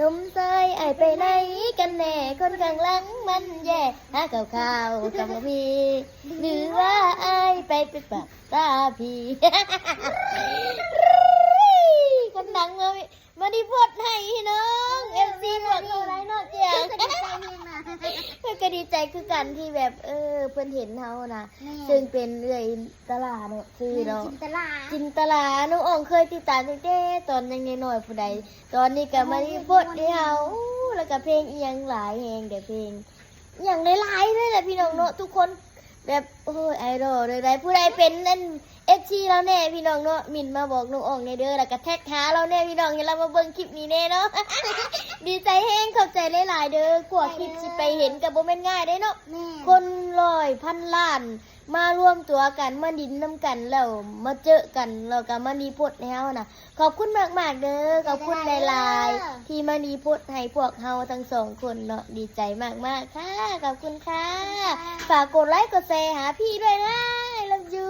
สมใจไอไปไหนกันแน่คนข้างหลังมันแย่หาข่าวกับบ่มีหรือว่าไอไปเป็นปากตาพี่ คนดังมาดีพดให้น้องเอฟซีบอกเขาไรเนาะเจียง เพื่อนก็ดีใจคือกันที่แบบเพื่อนเห็นเฮานะซึ่งเป็นเรื่อยตลาดเนาะคือเนาะจินตลาน้องอ่องเคยติดตามตั้งแต่ตอนยังน้อยๆผู้ใดตอนนี้ก็มาดีพดให้เฮาแล้วก็เพลงอีหยังหลายแฮงเดี๋ยวเพลงอหย่างหลายๆเลยแหละพี่น้องเนาะทุกคนแบบโอ้ยไอดอลเลยได้ผู้ใดเป็นนั่นFT เราแน่พี่น้องเนาะมินมาบอกน้องอ่องในเด้อแล้วก็แท็กหาเราแน่พี่น้องอย่าเรามาเบิ่งคลิปนี้แน่เนาะ ดีใจแห้งขอบใจหลายๆเด้อกว่าคลิปสิไปเห็นกับบ่แม่นง่ายเด้เนาะคนร้อยพันล้านมารวมตัวกันมาดินน้ำกันแล้วมาเจอกันแล้วก็มานีพดให้เฮานะขอบคุณมากๆเด้อขอบคุณหลายๆที่มานีพดให้พวกเฮาทั้งสองคนเนาะดีใจมากๆค่ะขอบคุณค่ะฝากกดไลค์กดแชร์หาพี่ด้วยนะ I love you